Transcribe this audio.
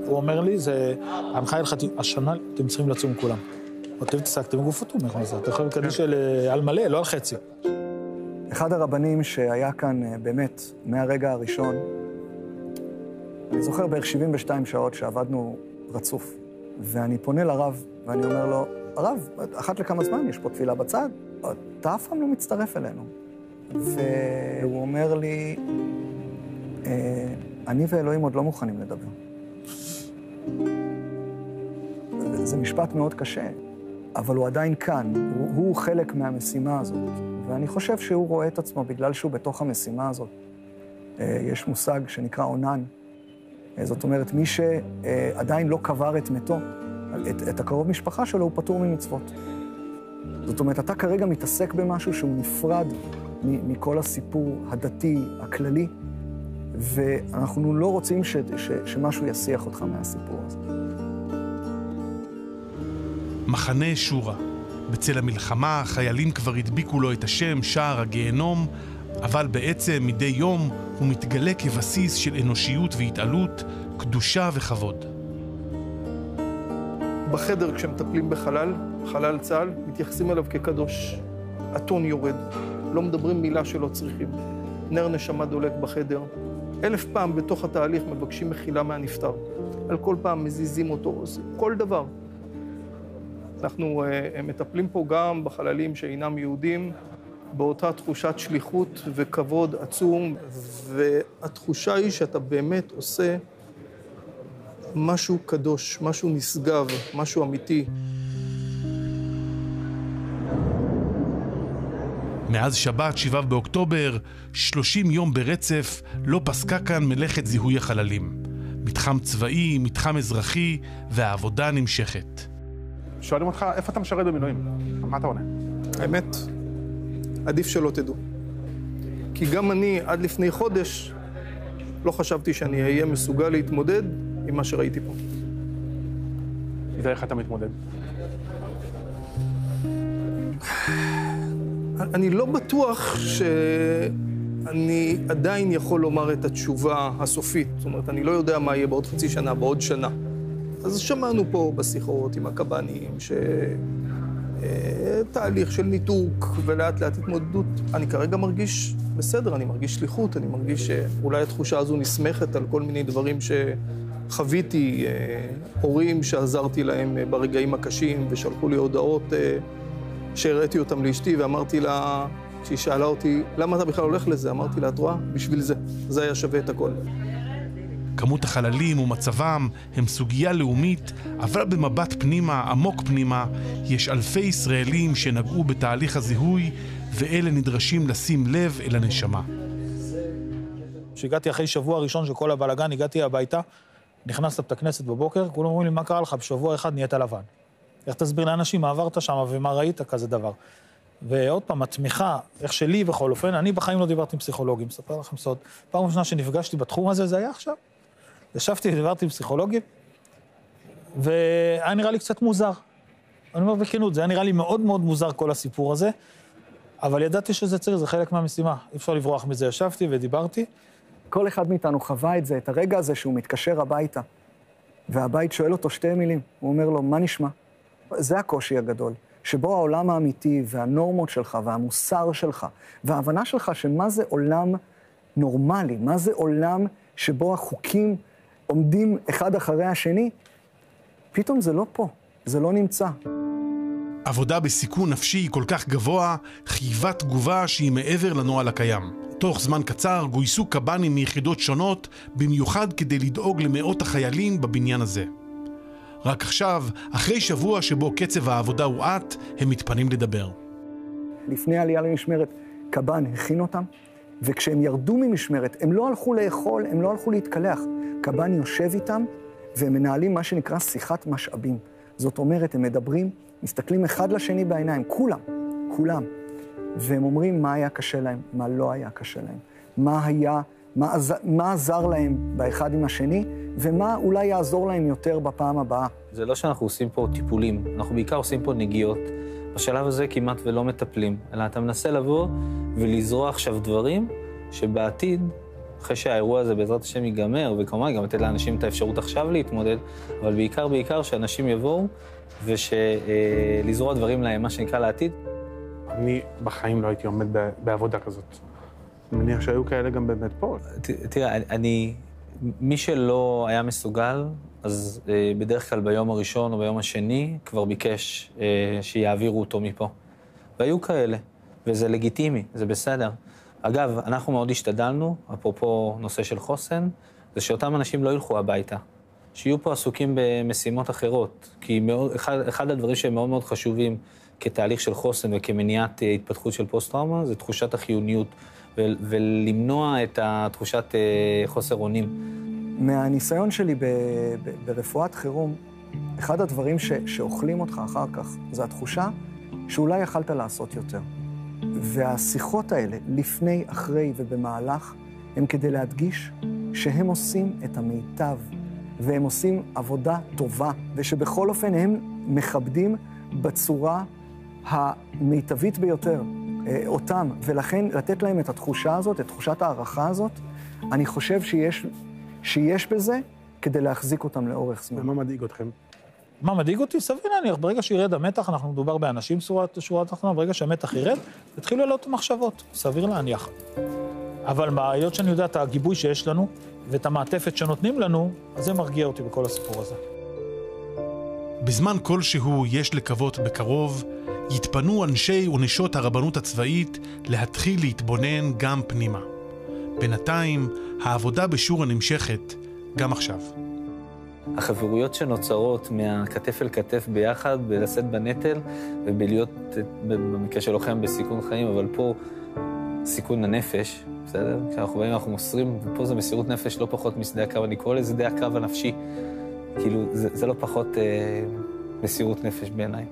הוא אומר לי, זה ההנחיה הלכתית, השנה אתם צריכים לצום כולם. אתם תעסקתם בגופות, אתם יכולים קדיש על מלא, לא על חצי. אחד הרבנים שהיה כאן באמת מהרגע הראשון, אני זוכר בערך 72 שעות שעבדנו רצוף, ואני פונה לרב ואני אומר לו, הרב, אחת לכמה זמן יש פה תפילה בצד, אתה אף פעם לא מצטרף אלינו. והוא אומר לי, אני ואלוהים עוד לא מוכנים לדבר. זה משפט מאוד קשה, אבל הוא עדיין כאן, הוא חלק מהמשימה הזאת. ואני חושב שהוא רואה את עצמו בגלל שהוא בתוך המשימה הזאת. יש מושג שנקרא עונן. זאת אומרת, מי שעדיין לא קבר את מתו, את הקרוב משפחה שלו, הוא פטור ממצוות. זאת אומרת, אתה כרגע מתעסק במשהו שהוא נפרד מכל הסיפור הדתי, הכללי, ואנחנו לא רוצים שמשהו יסיח אותך מהסיפור הזה. מחנה שורה. בצל המלחמה, החיילים כבר הדביקו לו את השם שער הגיהנום, אבל בעצם מדי יום הוא מתגלה כבסיס של אנושיות והתעלות, קדושה וכבוד. בחדר כשמטפלים חלל צה"ל, מתייחסים אליו כקדוש. הטון יורד, לא מדברים מילה שלא צריכים. נר נשמה דולק בחדר. 1000 פעם בתוך התהליך מבקשים מחילה מהנפטר. על כל פעם מזיזים אותו, כל דבר. אנחנו מטפלים פה גם בחללים שאינם יהודים, באותה תחושת שליחות וכבוד עצום, והתחושה היא שאתה באמת עושה משהו קדוש, משהו נשגב, משהו אמיתי. מאז שבת 7 באוקטובר, 30 יום ברצף, לא פסקה כאן מלאכת זיהוי החללים. מתחם צבאי, מתחם אזרחי, והעבודה נמשכת. שואלים אותך, איפה אתה משרת במילואים? מה אתה עונה? האמת, עדיף שלא תדעו. כי גם אני, עד לפני חודש, לא חשבתי שאני אהיה מסוגל להתמודד עם מה שראיתי פה. ואיך אתה מתמודד? אני לא בטוח שאני עדיין יכול לומר את התשובה הסופית. זאת אומרת, אני לא יודע מה יהיה בעוד חצי שנה, בעוד שנה. אז שמענו פה בשיחות עם הקב"נים, תהליך של ניתוק ולאט לאט התמודדות. אני כרגע מרגיש בסדר, אני מרגיש שליחות, אני מרגיש שאולי התחושה הזו נסמכת על כל מיני דברים שחוויתי, הורים שעזרתי להם ברגעים הקשים ושלחו לי הודעות שהראיתי אותם לאשתי ואמרתי לה, כשהיא שאלה אותי, למה אתה בכלל הולך לזה? אמרתי לה, את רואה? בשביל זה. זה היה שווה את הכל. כמות החללים ומצבם הם סוגיה לאומית, אבל במבט פנימה, עמוק פנימה, יש אלפי ישראלים שנגעו בתהליך הזיהוי, ואלה נדרשים לשים לב אל הנשמה. כשהגעתי אחרי שבוע ראשון של כל הבלגן, הגעתי הביתה, נכנס לבית הכנסת בבוקר, כולם אומרים לי, מה קרה לך? בשבוע אחד נהיית לבן. איך תסביר לאנשים מה עברת שם ומה ראית כזה דבר? ועוד פעם, התמיכה, איך שלי בכל אופן, אני בחיים לא דיברתי עם פסיכולוגים, מספר לכם סוד. פעם ראשונה שנפגשתי בתחום הזה, זה היה עכשיו. ישבתי ודיברתי עם פסיכולוגים, והיה נראה לי קצת מוזר. אני אומר בכנות, זה היה נראה לי מאוד מאוד מוזר כל הסיפור הזה, אבל ידעתי שזה צריך, זה חלק מהמשימה. אי אפשר לברוח מזה, ישבתי ודיברתי. כל אחד מאיתנו חווה את זה, את הרגע הזה שהוא מתקשר הביתה, והבית שואל אותו 2 מילים, הוא אומר לו, מה נשמע? זה הקושי הגדול, שבו העולם האמיתי והנורמות שלך והמוסר שלך, וההבנה שלך שמה זה עולם נורמלי, מה זה עולם שבו החוקים עומדים אחד אחרי השני, פתאום זה לא פה, זה לא נמצא. עבודה בסיכון נפשי כל כך גבוה, חייבה תגובה שהיא מעבר לנוהל הקיים. תוך זמן קצר גויסו קב"נים מיחידות שונות, במיוחד כדי לדאוג למאות החיילים בבניין הזה. רק עכשיו, אחרי שבוע שבו קצב העבודה הואט, הם מתפנים לדבר. לפני העלייה למשמרת, קב"ן הכין אותם, וכשהם ירדו ממשמרת, הם לא הלכו לאכול, הם לא הלכו להתקלח. קב"ן יושב איתם, והם מנהלים מה שנקרא שיחת משאבים. זאת אומרת, הם מדברים, מסתכלים אחד לשני בעיניים, כולם. והם אומרים מה היה קשה להם, מה לא היה קשה להם, מה עזר להם באחד עם השני, ומה אולי יעזור להם יותר בפעם הבאה. זה לא שאנחנו עושים פה טיפולים, אנחנו בעיקר עושים פה נגיעות. בשלב הזה כמעט ולא מטפלים, אלא אתה מנסה לבוא ולזרוע עכשיו דברים שבעתיד, אחרי שהאירוע הזה בעזרת השם ייגמר, וכמובן גם לתת לאנשים את האפשרות עכשיו להתמודד, אבל בעיקר שאנשים יבואו, ושלזרוע דברים להם, מה שנקרא לעתיד. אני בחיים לא הייתי עומד בעבודה כזאת. אני מניח שהיו כאלה גם באמת פה. תראה, מי שלא היה מסוגל, אז בדרך כלל ביום הראשון או ביום השני, כבר ביקש שיעבירו אותו מפה. והיו כאלה, וזה לגיטימי, זה בסדר. אגב, אנחנו מאוד השתדלנו, אפרופו נושא של חוסן, זה שאותם אנשים לא ילכו הביתה, שיהיו פה עסוקים במשימות אחרות, כי אחד הדברים שהם מאוד מאוד חשובים כתהליך של חוסן וכמניעת התפתחות של פוסט-טראומה, זה תחושת החיוניות, ולמנוע את תחושת חוסר אונים. מהניסיון שלי ברפואת חירום, אחד הדברים שאוכלים אותך אחר כך, זה התחושה שאולי יכלת לעשות יותר. והשיחות האלה, לפני, אחרי ובמהלך, הם כדי להדגיש שהם עושים את המיטב, והם עושים עבודה טובה, ושבכל אופן הם מכבדים בצורה המיטבית ביותר אותם, ולכן לתת להם את התחושה הזאת, את תחושת הערכה הזאת, אני חושב שיש בזה כדי להחזיק אותם לאורך זמן. ומה מדאיג אתכם? מה מדאיג אותי? סביר להניח, ברגע שירד המתח, אנחנו מדובר באנשים שורה תחתונה, ברגע שהמתח ירד, התחילו לעלות מחשבות, סביר להניח. אבל היות שאני יודע את הגיבוי שיש לנו, ואת המעטפת שנותנים לנו, אז זה מרגיע אותי בכל הסיפור הזה. בזמן כלשהו יש לקוות בקרוב, יתפנו אנשי ונשות הרבנות הצבאית להתחיל להתבונן גם פנימה. בינתיים, העבודה בשורה נמשכת גם עכשיו. החברויות שנוצרות מהכתף אל כתף ביחד, בלשאת בנטל, ובלהיות, במקרה של לוחם, בסיכון חיים, אבל פה סיכון הנפש, בסדר? כשאנחנו באים, אנחנו מוסרים, ופה זה מסירות נפש לא פחות משדה הקרב, אני קורא לזה שדה הקרב הנפשי. כאילו, זה לא פחות מסירות נפש בעיניי.